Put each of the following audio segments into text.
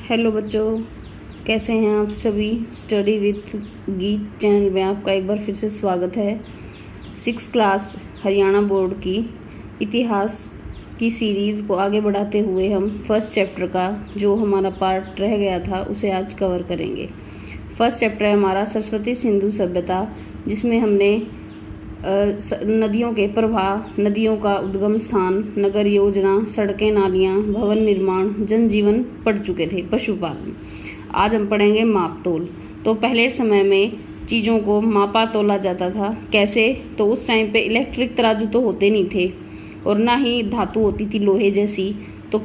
Hello बच्चों, कैसे हैं आप सभी। स्टडी विथ गीत चैनल में आपका एक बार फिर से स्वागत है। 6 क्लास हरियाणा बोर्ड की इतिहास की सीरीज़ को आगे बढ़ाते हुए हम फर्स्ट चैप्टर का जो हमारा पार्ट रह गया था उसे आज कवर करेंगे। फर्स्ट चैप्टर है हमारा सरस्वती सिंधु सभ्यता, जिसमें हमने नदियों के प्रवाह, नदियों का उद्गम स्थान, नगर योजना, सड़कें, नालियाँ, भवन निर्माण, जनजीवन पढ़ चुके थे। पशुपालन आज हम पढ़ेंगे माप तोल। तो पहले समय में चीज़ों को मापा तोला जाता था। कैसे? तो उस टाइम पे इलेक्ट्रिक तराजू तो होते नहीं थे और ना ही धातु होती थी लोहे जैसी। तो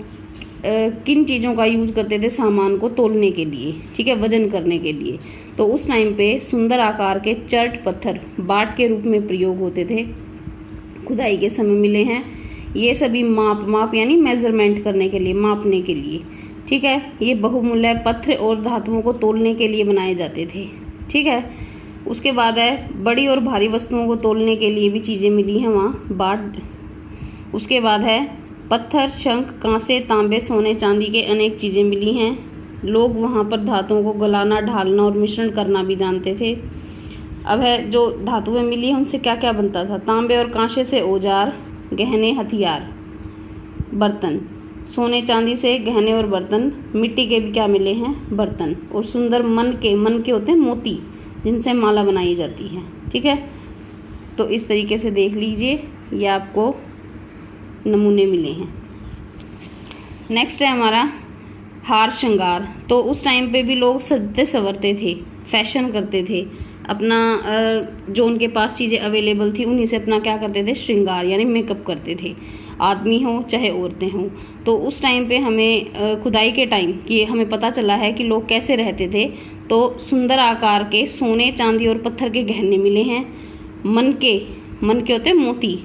किन चीज़ों का यूज़ करते थे? सामान को तोलने के लिए, ठीक है, वजन करने के लिए। तो उस टाइम पे सुंदर आकार के चर्ट पत्थर बाट के रूप में प्रयोग होते थे, खुदाई के समय मिले हैं। ये सभी माप यानी मेजरमेंट करने के लिए, मापने के लिए, ठीक है। ये बहुमूल्य पत्थर और धातुओं को तोलने के लिए बनाए जाते थे, ठीक है। उसके बाद है बड़ी और भारी वस्तुओं को तोलने के लिए भी चीज़ें मिली हैं वहाँ, बाट। उसके बाद है पत्थर, शंख, कांसे, तांबे, सोने, चांदी के अनेक चीज़ें मिली हैं। लोग वहाँ पर धातुओं को गलाना, ढालना और मिश्रण करना भी जानते थे। अब है जो धातुएं मिली हैं उनसे क्या क्या बनता था? तांबे और कांसे से औजार, गहने, हथियार, बर्तन। सोने चांदी से गहने और बर्तन। मिट्टी के भी क्या मिले हैं? बर्तन। और सुंदर मन के होते हैं मोती, जिनसे माला बनाई जाती है, ठीक है। तो इस तरीके से देख लीजिए, ये आपको नमूने मिले हैं। नेक्स्ट है हमारा हार श्रृंगार। तो उस टाइम पे भी लोग सजते संवरते थे, फैशन करते थे। अपना जो उनके पास चीज़ें अवेलेबल थी उन्हीं से अपना क्या करते थे? श्रृंगार यानी मेकअप करते थे, आदमी हो चाहे औरतें हों। तो उस टाइम पे हमें खुदाई के टाइम कि हमें पता चला है कि लोग कैसे रहते थे। तो सुंदर आकार के सोने, चांदी और पत्थर के गहने मिले हैं। मन के होते हैं मोती,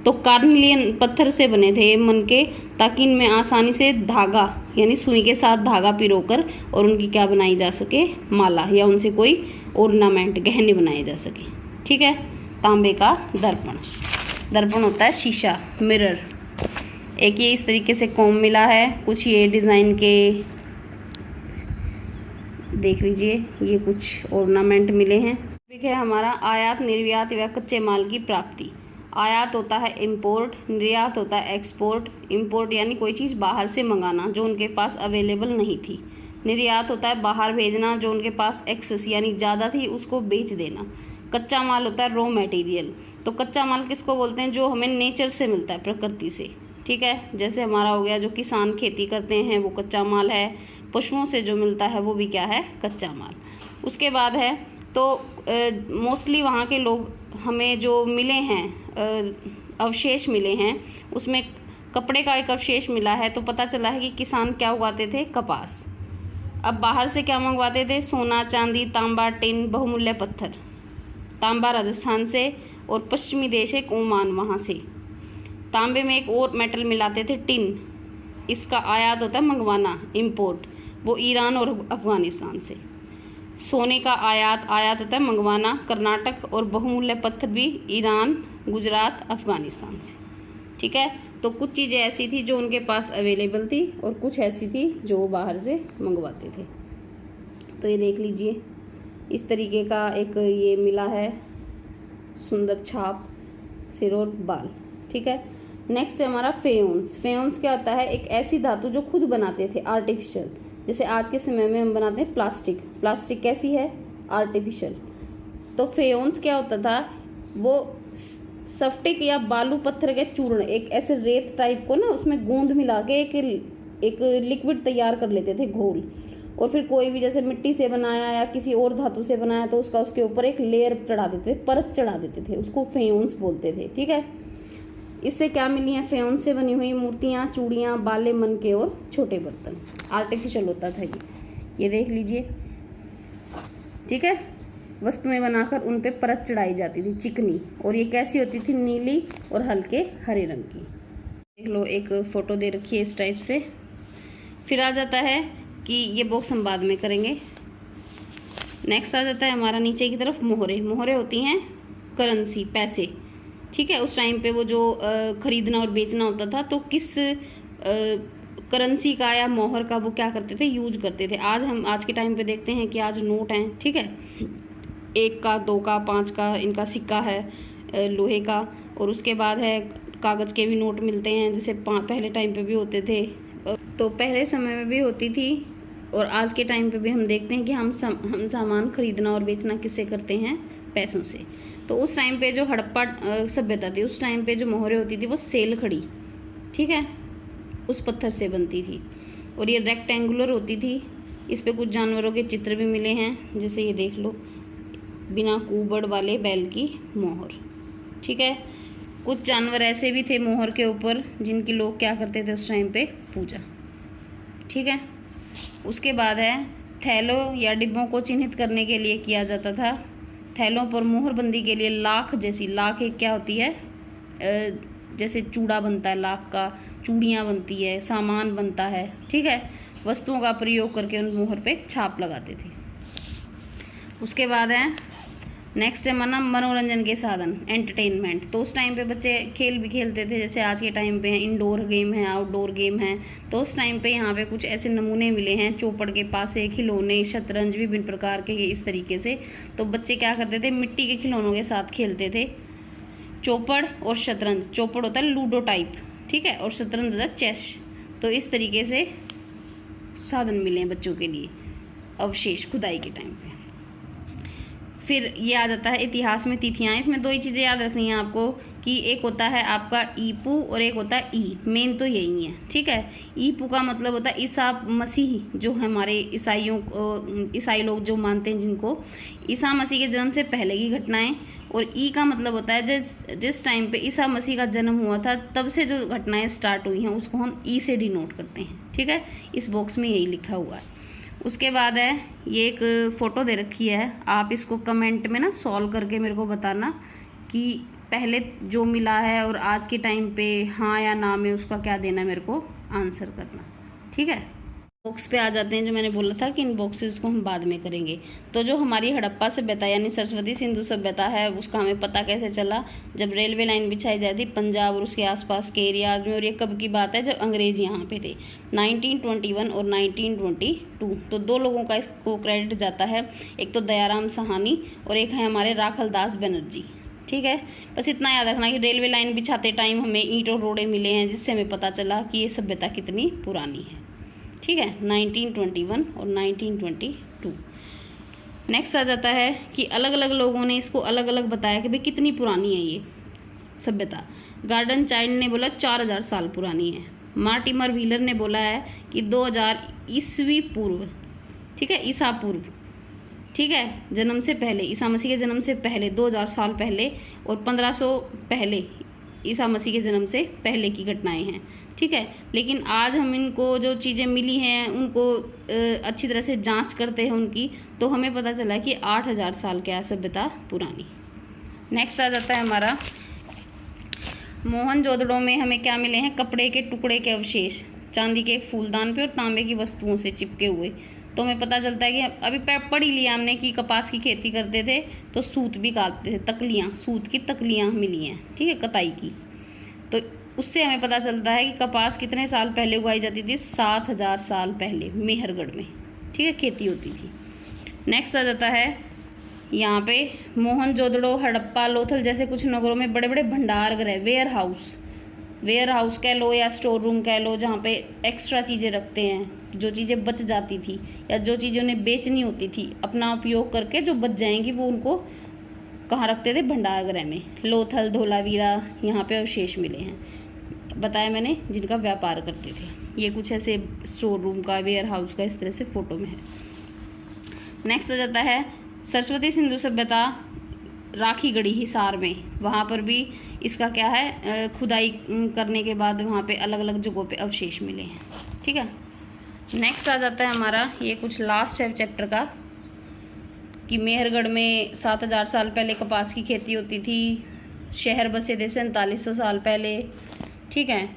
तो कार्निलियन पत्थर से बने थे ये मन के, ताकि इनमें आसानी से धागा यानी सुई के साथ धागा पिरोकर और उनकी क्या बनाई जा सके? माला, या उनसे कोई ऑर्नामेंट, गहने बनाए जा सके, ठीक है। तांबे का दर्पण होता है शीशा, मिरर। एक ये इस तरीके से कॉम मिला है, कुछ ये डिज़ाइन के देख लीजिए, ये कुछ ऑर्नामेंट मिले हैं। है हमारा आयात, निर्यात व कच्चे माल की प्राप्ति। आयात होता है इंपोर्ट, निर्यात होता है एक्सपोर्ट। इंपोर्ट यानी कोई चीज़ बाहर से मंगाना जो उनके पास अवेलेबल नहीं थी। निर्यात होता है बाहर भेजना, जो उनके पास एक्सेस यानी ज़्यादा थी उसको बेच देना। कच्चा माल होता है रॉ मटेरियल। तो कच्चा माल किसको बोलते हैं? जो हमें नेचर से मिलता है, प्रकृति से, ठीक है। जैसे हमारा हो गया जो किसान खेती करते हैं वो कच्चा माल है। पशुओं से जो मिलता है वो भी क्या है? कच्चा माल। उसके बाद है तो मोस्टली वहाँ के लोग हमें जो मिले हैं अवशेष मिले हैं, उसमें कपड़े का एक अवशेष मिला है। तो पता चला है कि किसान क्या उगाते थे? कपास। अब बाहर से क्या मंगवाते थे? सोना, चांदी, तांबा, टिन, बहुमूल्य पत्थर। तांबा राजस्थान से और पश्चिमी देश एक ओमान, वहाँ से। तांबे में एक और मेटल मिलाते थे, टिन। इसका आयात होता है मंगवाना, इम्पोर्ट, वो ईरान और अफगानिस्तान से। सोने का आयात होता है मंगवाना, कर्नाटक, और बहुमूल्य पत्थर भी ईरान, गुजरात, अफगानिस्तान से, ठीक है। तो कुछ चीज़ें ऐसी थी जो उनके पास अवेलेबल थी और कुछ ऐसी थी जो वो बाहर से मंगवाते थे। तो ये देख लीजिए, इस तरीके का एक ये मिला है सुंदर छाप, सिर और बाल, ठीक है। नेक्स्ट है हमारा फेयोन्स। फेयोन्स क्या होता है? एक ऐसी धातु जो खुद बनाते थे, आर्टिफिशियल। जैसे आज के समय में हम बनाते हैं प्लास्टिक कैसी है? आर्टिफिशियल। तो फेयोन्स क्या होता था? वो स्फटिक या बालू पत्थर के चूर्ण, एक ऐसे रेत टाइप को ना उसमें गोंद मिला के एक लिक्विड तैयार कर लेते थे, घोल। और फिर कोई भी जैसे मिट्टी से बनाया या किसी और धातु से बनाया तो उसके ऊपर एक लेयर चढ़ा देते थे, परत चढ़ा देते थे, उसको फेयोन्स बोलते थे, ठीक है। इससे क्या मिली हैं? फेयोन्स से बनी हुई मूर्तियाँ, चूड़ियाँ, बाले, मनके और छोटे बर्तन। आर्टिफिशियल होता था ये देख लीजिए, ठीक है। वस्तुएं बनाकर उन पे परत चढ़ाई जाती थी, चिकनी, और ये कैसी होती थी? नीली और हल्के हरे रंग की। देख लो, एक फोटो दे रखी है इस टाइप से। फिर आ जाता है कि ये बॉक्स हम बाद में करेंगे। नेक्स्ट आ जाता है हमारा नीचे की तरफ मोहरे होती हैं करेंसी, पैसे, ठीक है। उस टाइम पे वो जो खरीदना और बेचना होता था, तो किस करेंसी का या मोहर का वो क्या करते थे, यूज करते थे। आज के टाइम पे देखते हैं कि आज नोट हैं, ठीक है, 1 का, 2 का, 5 का इनका सिक्का है लोहे का। और उसके बाद है कागज़ के भी नोट मिलते हैं, जैसे पहले टाइम पे भी होते थे, तो पहले समय में भी होती थी। और आज के टाइम पे भी हम देखते हैं कि हम सामान खरीदना और बेचना किससे करते हैं, पैसों से। तो उस टाइम पे जो हड़प्पा सभ्यता थी, उस टाइम पे जो मोहरें होती थी वो सेल खड़ी, ठीक है, उस पत्थर से बनती थी और ये रेक्टेंगुलर होती थी। इस पे कुछ जानवरों के चित्र भी मिले हैं, जैसे ये देख लो, बिना कुबड़ वाले बैल की मोहर, ठीक है। कुछ जानवर ऐसे भी थे मोहर के ऊपर जिनकी लोग क्या करते थे उस टाइम पे, पूजा, ठीक है। उसके बाद है थैलों या डिब्बों को चिन्हित करने के लिए किया जाता था। थैलों पर मोहरबंदी के लिए लाख जैसी, लाख एक क्या होती है, जैसे चूड़ा बनता है लाख का, चूड़ियाँ बनती है, सामान बनता है, ठीक है, वस्तुओं का प्रयोग करके उन मोहर पे छाप लगाते थे। उसके बाद है नेक्स्ट है मनोरंजन के साधन, एंटरटेनमेंट। तो उस टाइम पे बच्चे खेल भी खेलते थे, जैसे आज के टाइम पे इंडोर गेम है, आउटडोर गेम है। तो उस टाइम पे यहाँ पे कुछ ऐसे नमूने मिले हैं, चौपड़ के पासे, खिलौने, शतरंज, विभिन्न प्रकार के इस तरीके से। तो बच्चे क्या करते थे, मिट्टी के खिलौनों के साथ खेलते थे। चौपड़ और शतरंज, चौपड़ होता है लूडो टाइप, ठीक है, और शतरंज होता है चेस। तो इस तरीके से साधन मिले हैं बच्चों के लिए अवशेष खुदाई के टाइम पे। फिर ये आ जाता है इतिहास में तिथियां। इसमें 2 ही चीज़ें याद रखनी है आपको कि एक होता है आपका ईपू और एक होता है ई, मेन तो यही है, ठीक है। ईपू का मतलब होता है ईसा मसीह, जो हमारे ईसाई लोग जो मानते हैं, जिनको ईसा मसीह के जन्म से पहले की घटनाएं। और ई का मतलब होता है जिस टाइम पे ईसा मसीह का जन्म हुआ था तब से जो घटनाएं स्टार्ट हुई हैं उसको हम ई से डिनोट करते हैं, ठीक है। इस बॉक्स में यही लिखा हुआ है। उसके बाद है ये एक फ़ोटो दे रखी है, आप इसको कमेंट में ना सॉल्व करके मेरे को बताना कि पहले जो मिला है और आज के टाइम पे हाँ या ना में उसका क्या देना, मेरे को आंसर करना, ठीक है। बॉक्स पे आ जाते हैं, जो मैंने बोला था कि इन बॉक्सेस को हम बाद में करेंगे। तो जो हमारी हड़प्पा सभ्यता यानी सरस्वती सिंधु सभ्यता है, उसका हमें पता कैसे चला, जब रेलवे लाइन बिछाई जाती पंजाब और उसके आसपास के एरियाज़ में। और ये कब की बात है, जब अंग्रेज़ यहाँ पे थे, 1921 और 1922। तो 2 लोगों का इसको क्रेडिट जाता है, एक तो दयाराम साहनी और एक है हमारे राखलदास बनर्जी, ठीक है। बस इतना याद रखना कि रेलवे लाइन बिछाते टाइम हमें ईंट और रोड़े मिले हैं, जिससे हमें पता चला कि ये सभ्यता कितनी पुरानी है, ठीक है, 1921 और 1922। नेक्स्ट आ जाता है कि अलग अलग लोगों ने इसको अलग अलग बताया कि भाई कितनी पुरानी है ये सभ्यता। गार्डन चाइल्ड ने बोला 4000 साल पुरानी है। मार्टिमर व्हीलर ने बोला है कि 2000 ईस्वी पूर्व, ठीक है, ईसा पूर्व, ठीक है, जन्म से पहले, ईसा मसीह के जन्म से पहले 2000 साल पहले और 1500 पहले ईसा मसीह के जन्म से पहले की घटनाएं हैं, ठीक है। लेकिन आज हम इनको जो चीज़ें मिली हैं उनको अच्छी तरह से जांच करते हैं उनकी, तो हमें पता चला कि 8000 साल क्या सभ्यता पुरानी। नेक्स्ट आ जाता है हमारा मोहनजोदड़ो में हमें क्या मिले हैं, कपड़े के टुकड़े के अवशेष, चांदी के एक फूलदान पे और तांबे की वस्तुओं से चिपके हुए। तो हमें पता चलता है कि अभी पढ़ ही लिया हमने कि कपास की खेती करते थे तो सूत भी काटते थे, तकलियाँ, सूत की तकलियाँ मिली हैं, ठीक है, कताई की। तो उससे हमें पता चलता है कि कपास कितने साल पहले उगाई जाती थी, 7000 साल पहले मेहरगढ़ में, ठीक है, खेती होती थी। नेक्स्ट आ जाता है यहाँ पे मोहनजोदड़ो, हड़प्पा, लोथल जैसे कुछ नगरों में बड़े बड़े भंडार गृह, वेयर हाउस कह लो या स्टोर रूम कह लो, जहाँ पे एक्स्ट्रा चीज़ें रखते हैं, जो चीज़ें बच जाती थी या जो चीज़ें उन्हें बेचनी होती थी, अपना उपयोग करके जो बच जाएंगी वो उनको कहाँ रखते थे, भंडार गृह में। लोथल, धोलावीरा यहाँ पे अवशेष मिले हैं, बताया मैंने, जिनका व्यापार करते थे। ये कुछ ऐसे स्टोर रूम का, वेयर हाउस का इस तरह से फोटो में है। नेक्स्ट आ जाता है सरस्वती सिंधु सभ्यता, राखीगढ़ी हिसार में, वहाँ पर भी इसका क्या है, खुदाई करने के बाद वहाँ पे अलग अलग जगहों पे अवशेष मिले हैं, ठीक है। नेक्स्ट आ जाता है हमारा, ये कुछ लास्ट है चैप्टर का, कि मेहरगढ़ में 7000 साल पहले कपास की खेती होती थी, शहर बसे थे 4700 साल पहले, ठीक है।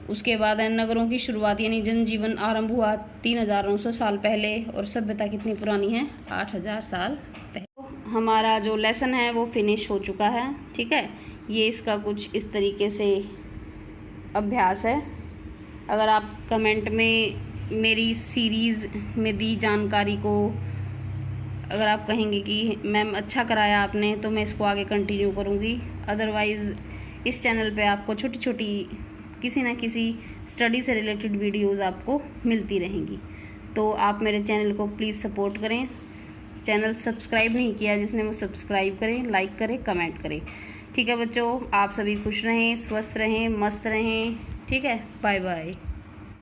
उसके बाद नगरों की शुरुआत यानी जनजीवन आरंभ हुआ 3900 साल पहले, और सभ्यता कितनी पुरानी है, 8000 साल पहले। हमारा जो लेसन है वो फिनिश हो चुका है, ठीक है। ये इसका कुछ इस तरीके से अभ्यास है, अगर आप कमेंट में मेरी सीरीज़ में दी जानकारी को अगर आप कहेंगे कि मैम अच्छा कराया आपने, तो मैं इसको आगे कंटिन्यू करूँगी। अदरवाइज़ इस चैनल पे आपको छोटी छोटी किसी ना किसी स्टडी से रिलेटेड वीडियोज़ आपको मिलती रहेंगी। तो आप मेरे चैनल को प्लीज़ सपोर्ट करें। चैनल सब्सक्राइब नहीं किया जिसने वो सब्सक्राइब करें, लाइक करें, कमेंट करें। ठीक है बच्चों, आप सभी खुश रहें, स्वस्थ रहें, मस्त रहें। ठीक है, बाय बाय।